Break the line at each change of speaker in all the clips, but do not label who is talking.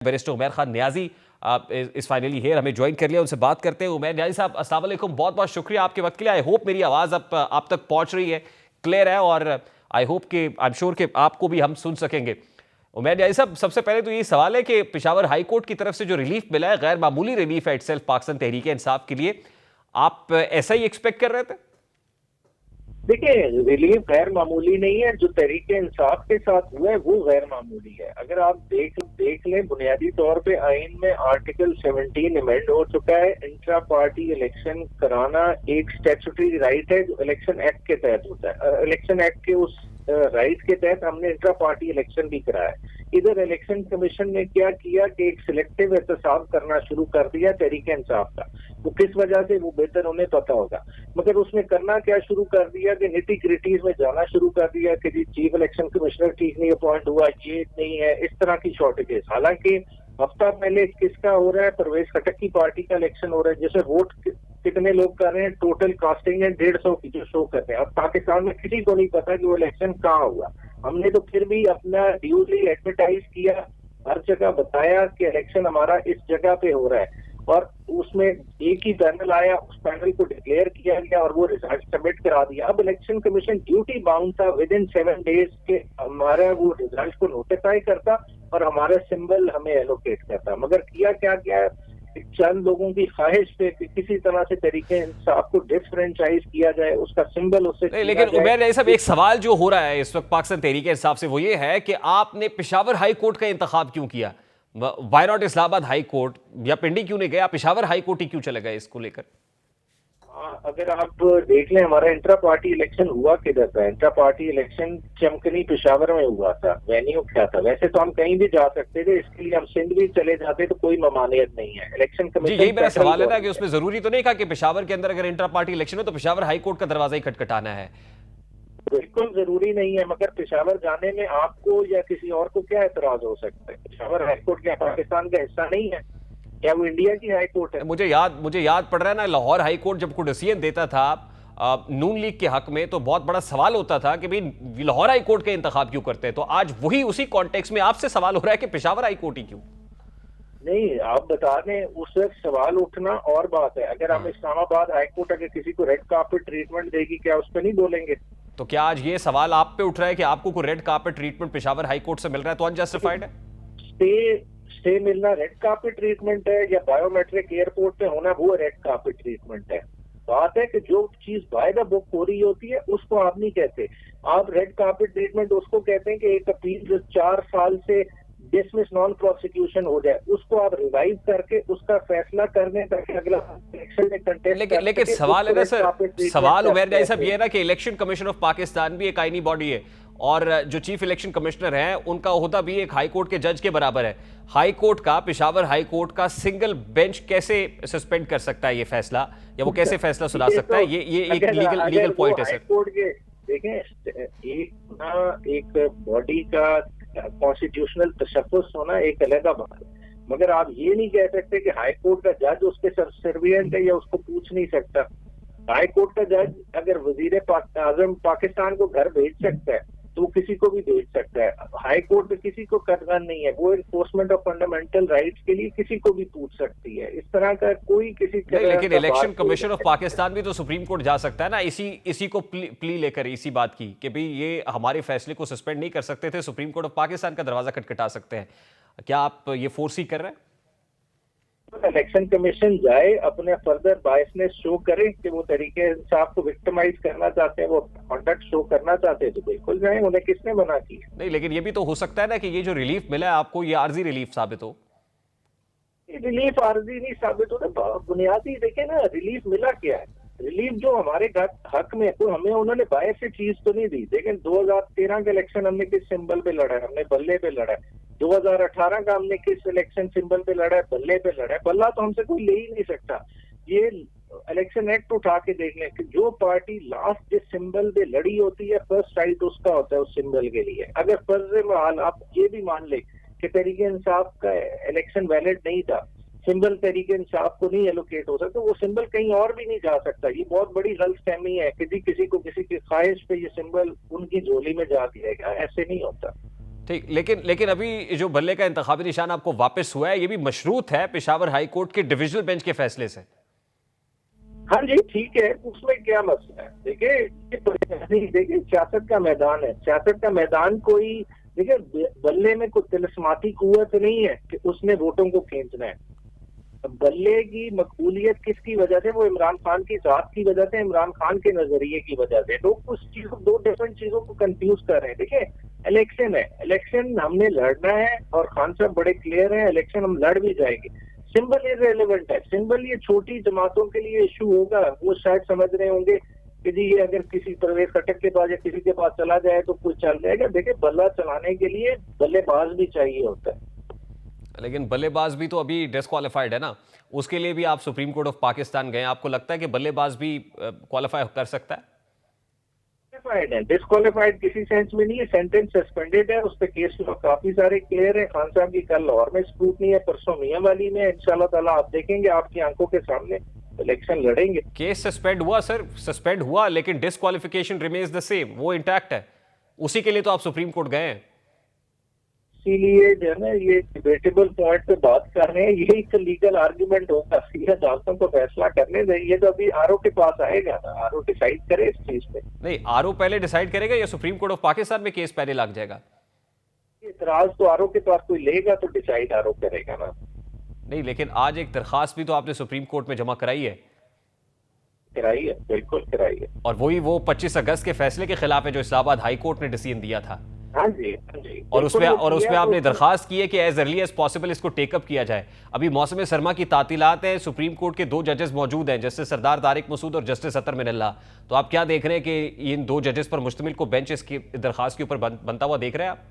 Barrister Umair Khan Niazi इस finally hair हमें join कर लिया, उनसे बात करते हैं। उमैर नियाजी साहब, अस्सलाम वालेकुम, बहुत बहुत शुक्रिया आपके वक्त के लिए। आई होप मेरी आवाज़ अब आप तक पहुंच रही है, क्लियर है, और आई होप कि आई एम श्योर कि आपको भी हम सुन सकेंगे। उमैर नियाजी साहब, सबसे पहले तो ये सवाल है कि पेशावर हाई कोर्ट की तरफ से जो रिलीफ मिला है, गैर मामूली रिलीफ है इटसेल्फ पाकिस्तान तहरीक इंसाफ के लिए, आप ऐसा ही एक्सपेक्ट कर रहे थे?
देखिए, रिलीफ गैर मामूली नहीं है। जो तहरीक इंसाफ के साथ हुआ है वो गैर मामूली है। अगर आप देख लें, बुनियादी तौर पे आइन में आर्टिकल 17 अमेंड हो चुका है। इंट्रा पार्टी इलेक्शन कराना एक स्टैट्यूटरी राइट है जो इलेक्शन एक्ट के तहत होता है। इलेक्शन एक्ट के उस राइट के तहत हमने इंट्रा पार्टी इलेक्शन भी कराया। इधर इलेक्शन कमीशन ने क्या किया कि एक सिलेक्टिव एहतसाब करना शुरू कर दिया तहरीक इंसाफ का। वो किस वजह से, वो बेहतर उन्हें पता होगा, मगर उसने करना क्या शुरू कर दिया कि निटी ग्रिटीज में जाना शुरू कर दिया कि जी चीफ इलेक्शन कमिश्नर ठीक नहीं अपॉइंट हुआ, ये नहीं है, इस तरह की शॉर्टेजेस। हालांकि हफ्ता पहले किसका हो रहा है, परवेज खटक की पार्टी का इलेक्शन हो रहा है, जिसे वोट कितने लोग कर रहे हैं, टोटल कास्टिंग है 150 की जो शो कर रहे हैं। अब पाकिस्तान में किसी को नहीं पता कि वो इलेक्शन कहाँ हुआ। हमने तो फिर भी अपना ड्यूली एडवर्टाइज किया, हर जगह बताया कि इलेक्शन हमारा इस जगह पे हो रहा है, और उसमें एक ही पैनल आया, उस पैनल को डिक्लेयर किया गया और वो रिजल्ट सबमिट करा दिया। अब इलेक्शन कमीशन ड्यूटी बाउंड था विद इन 7 डेज के हमारा वो रिजल्ट को नोटिफाई करता और हमारा सिंबल हमें एलोकेट करता। मगर किया क्या गया, चंद लोगों की ख्वाहिश पे किसी तरह से तरीके इंसाफ को डिसफ्रेंचाइज किया जाए, उसका सिंबल उससे।
लेकिन उमैर नियाजी साहब, एक सवाल जो हो रहा है इस वक्त पाकिस्तान तहरीक इंसाफ से, वो ये है कि आपने पेशावर हाई कोर्ट का इंतखाब क्यों किया? Why not Islamabad high court, या पिंडी क्यों नहीं गया, पेशावर हाई कोर्ट ही क्यों चले गए इसको लेकर?
अगर आप देख लें, हमारा इंट्रा पार्टी इलेक्शन हुआ किधर था? इंट्रा पार्टी इलेक्शन चमकनी पेशावर में हुआ था। वेन्यू क्या था? वैसे तो हम कहीं भी जा सकते थे, इसके लिए हम सिंध भी चले जाते तो कोई ममानियत नहीं है। इलेक्शन
जी,
कमीशन
यही मेरा सवाल है ना कि उसमें जरूरी तो नहीं कहा कि पेशावर के अंदर अगर इंट्रा पार्टी इलेक्शन हो तो पेशावर हाई कोर्ट का दरवाजा ही खटखटाना है?
बिल्कुल जरूरी नहीं है, मगर पेशावर जाने में आपको या किसी और को क्या एतराज हो सकता है? पेशावर हाईकोर्ट क्या पाकिस्तान का हिस्सा नहीं है? क्या वो इंडिया की हाई कोर्ट है?
मुझे याद पड़ रहा है ना, लाहौर हाई कोर्ट जब कोई डिसीजन देता था नून लीग के हक में, तो बहुत बड़ा सवाल होता था कि भाई लाहौर हाई कोर्ट के इंतखाब क्यों करते हैं। तो आज वही उसी कॉन्टेक्स्ट में आपसे सवाल हो रहा है कि पेशावर हाई कोर्ट ही क्यों?
नहीं, आप बता दें, उस वक्त सवाल उठना और बात है। अगर हम इस्लामाबाद हाई कोर्ट अगर किसी को रेड कार्पेट ट्रीटमेंट देगी, क्या उस पर नहीं बोलेंगे?
तो क्या आज ये सवाल आप पे उठ रहा है कि आपको कोई red carpet treatment Peshawar high court से मिल रहा है तो अनजस्टिफाइड है?
स्टे मिलना रेड कार्पेट ट्रीटमेंट है, या बायोमेट्रिक एयरपोर्ट पे होना वो रेड कार्पेट ट्रीटमेंट है? बात है कि जो चीज बाय द बुक हो रही होती है उसको आप नहीं कहते। आप रेड कार्पेट ट्रीटमेंट उसको कहते हैं कि एक अपील जो 4 साल से डिसमिस नॉन प्रोसिक्यूशन हो जाए, उसको आप रिवाइव करके उसका फैसला करने तक अगला इलेक्शन में कंटेस्ट।
लेकिन सवाल है ना सर, सवाल उमैर नियाजी साहब ये है ना कि इलेक्शन कमीशन ऑफ पाकिस्तान भी एक आईनी बॉडी है, और जो चीफ इलेक्शन कमिश्नर हैं उनका ओहदा भी एक हाई कोर्ट के जज के बराबर है। हाई कोर्ट का, पेशावर हाई कोर्ट का सिंगल बेंच कैसे सस्पेंड कर सकता है ये फैसला, या वो कैसे फैसला सुना सकता है? ये एक लीगल पॉइंट है सर।
देखें, एक बॉडी का कॉन्स्टिट्यूशनल तशख्खुस होना एक अलग बात है, मगर आप ये नहीं कह सकते कि हाई कोर्ट का जज उसके सर्वियंट है या उसको पूछ नहीं सकता। हाई कोर्ट का जज अगर वजीर आजम पाकिस्तान को घर भेज सकता है तो वो किसी को भी भेज सकता है। हाई कोर्ट में किसी को कतरान नहीं है, वो एनफोर्समेंट ऑफ फंडामेंटल राइट्स के लिए किसी को भी पूछ सकती है। इस तरह का कोई किसी
नहीं, लेकिन इलेक्शन कमीशन ऑफ पाकिस्तान भी तो सुप्रीम कोर्ट जा सकता है ना, इसी को प्ली लेकर, इसी बात की कि भाई ये हमारे फैसले को सस्पेंड नहीं कर सकते थे, सुप्रीम कोर्ट ऑफ पाकिस्तान का दरवाजा खटखटा सकते हैं। क्या आप ये फोर्स ही कर रहे हैं?
इलेक्शन कमीशन जाए, अपने फर्दर बायसनेस शो करे कि वो तरीके इंसाफ को विक्टिमाइज करना चाहते हैं, वो कॉन्डक्ट शो करना चाहते हैं, तो बिल्कुल जाए। उन्हें किसने मना किया?
नहीं, लेकिन ये भी तो हो सकता है ना कि ये जो रिलीफ मिला है आपको, ये आर्जी रिलीफ साबित हो।
रिलीफ आर्जी नहीं साबित होता। बुनियादी देखे ना, रिलीफ मिला क्या है? रिलीफ जो हमारे हक में, तो हमें उन्होंने बाहर से चीज तो नहीं दी। लेकिन 2013 का इलेक्शन हमने किस सिंबल पे लड़ा है? हमने बल्ले पे लड़ा है। 2018 का हमने किस इलेक्शन सिंबल पे लड़ा है? बल्ले पे लड़ा है। बल्ला तो हमसे कोई ले ही नहीं सकता। ये इलेक्शन एक्ट उठा के देख लें कि जो पार्टी लास्ट जिस सिंबल पे लड़ी होती है, फर्स्ट राइट उसका होता है उस सिंबल के लिए। अगर फर्ज महाल आप ये भी मान ले कि तरीके इंसाफ का इलेक्शन वैलिड नहीं था, सिंबल तरीके इंसाफ को नहीं एलोकेट हो सकता, तो वो सिंबल कहीं और भी नहीं जा सकता। ये बहुत बड़ी गलतफहमी है कि किसी को किसी की ख्वाहिश पे ये सिंबल उनकी झोली में जा दिया गया, ऐसे नहीं होता।
ठीक, लेकिन लेकिन अभी जो बल्ले का इंतखाबी निशान आपको वापस हुआ है, ये भी मशरूत है पेशावर हाई कोर्ट के डिविजनल बेंच के फैसले से।
हाँ जी, ठीक है, उसमें क्या मसला है? देखिए सियासत का मैदान है, सियासत का मैदान कोई, देखिए बल्ले में कोई तिलिस्माती कुव्वत नहीं है कि उसने वोटों को खींचना है। बल्ले की मकबूलियत किसकी वजह से? वो इमरान खान की जात की वजह से, इमरान खान के नजरिए की वजह से। लोग कुछ चीजों, दो डिफरेंट चीजों को कंफ्यूज कर रहे हैं। देखिए इलेक्शन है, इलेक्शन हमने लड़ना है और खान साहब बड़े क्लियर हैं, इलेक्शन हम लड़ भी जाएंगे। सिंबल इररिलेवेंट है, सिंबल ये छोटी जमातों के लिए इशू होगा। वो शायद समझ रहे होंगे कि जी ये अगर किसी परवेज खटक के पास या किसी के पास चला जाए तो कुछ चल जाएगा। देखिए बल्ला चलाने के लिए बल्लेबाज भी चाहिए होता है।
लेकिन बल्लेबाज भी तो अभी डिस्क्वालिफाइड है ना, उसके लिए भी आप सुप्रीम कोर्ट ऑफ पाकिस्तान गए। आपको लगता है कि बल्लेबाज भी क्वालिफाई कर सकता है?
डिस्क्वालिफाइड है, डिस्क्वालिफाइड किसी सेंस में नहीं है, सेंटेंस सस्पेंडेड है, उस पे केस काफी सारे क्लियर है। खान साहब की कल लाहौर में स्क्रूटनी है, परसों मियां वाली में, इंशाल्लाह ताला आप देखेंगे आपकी आंखों के सामने इलेक्शन लड़ेंगे।
केस सस्पेंड हुआ सर, सस्पेंड हुआ, लेकिन डिस्क्वालिफिकेशन रिमेन्स द सेम, वो इंटैक्ट है। उसी के लिए तो आप सुप्रीम कोर्ट गए हैं।
इसीलिए जो है ना, ये डिबेटेबल पॉइंट पे बात कर रहे हैं, ये एक लीगल आर्ग्यूमेंट होगा, सीधे अदालतों को फैसला करने दे। ये तो अभी आरओ के पास आएगा ना, आरओ डिसाइड करे इस चीज पे।
नहीं, आरओ पहले डिसाइड करेगा या सुप्रीम कोर्ट ऑफ पाकिस्तान में केस पहले लग जाएगा?
इतराज तो आरओ के पास कोई लेगा तो डिसाइड आरओ करेगा ना।
नहीं, लेकिन आज एक दरखास्त भी तो आपने सुप्रीम कोर्ट में जमा कराई है।
कराई है, बिल्कुल कराई है।
और वो 25 अगस्त के फैसले के खिलाफ है जो इस्लामाबाद हाई कोर्ट ने डिसीजन दिया था।
हाँ जी, हाँ जी।
और उसमें आपने
तो
दरखास्त की है कि एज अर्ली एज पॉसिबल इसको टेकअप किया जाए। अभी मौसम सरमा की तातीलात है, सुप्रीम कोर्ट के 2 जजेस मौजूद हैं, जस्टिस सरदार तारिक मसूद और जस्टिस अतर मिनल्ला। तो आप क्या देख रहे हैं कि इन 2 जजेस पर मुश्तमिल को बेंच इसकी दरखास्त के ऊपर बनता हुआ देख रहे हैं आप?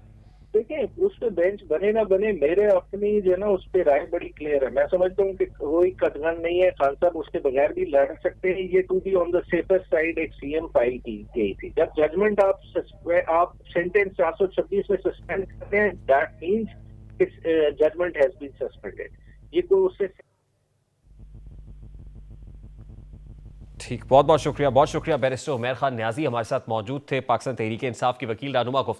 देखिए उस पे बेंच बने ना बने, मेरे अपनी जो है ना उस पे राय बड़ी क्लियर है। मैं समझता हूँ कि कोई कटघन नहीं है, खान साहब उसके बगैर भी लड़ सकते हैं। ये to be on the safest side एक सीएम फाइल की गई थी। जब जजमेंट आप सेंटेंस 426 में सस्पेंड करते हैं, that means judgement has been suspended. ये कोई उससे
ठीक, बहुत बहुत शुक्रिया बैरिस्टर उमैर खान न्याजी हमारे साथ मौजूद थे, पाकिस्तान तहरीक इंसाफ की वकील रहनुमा गुफ्तगू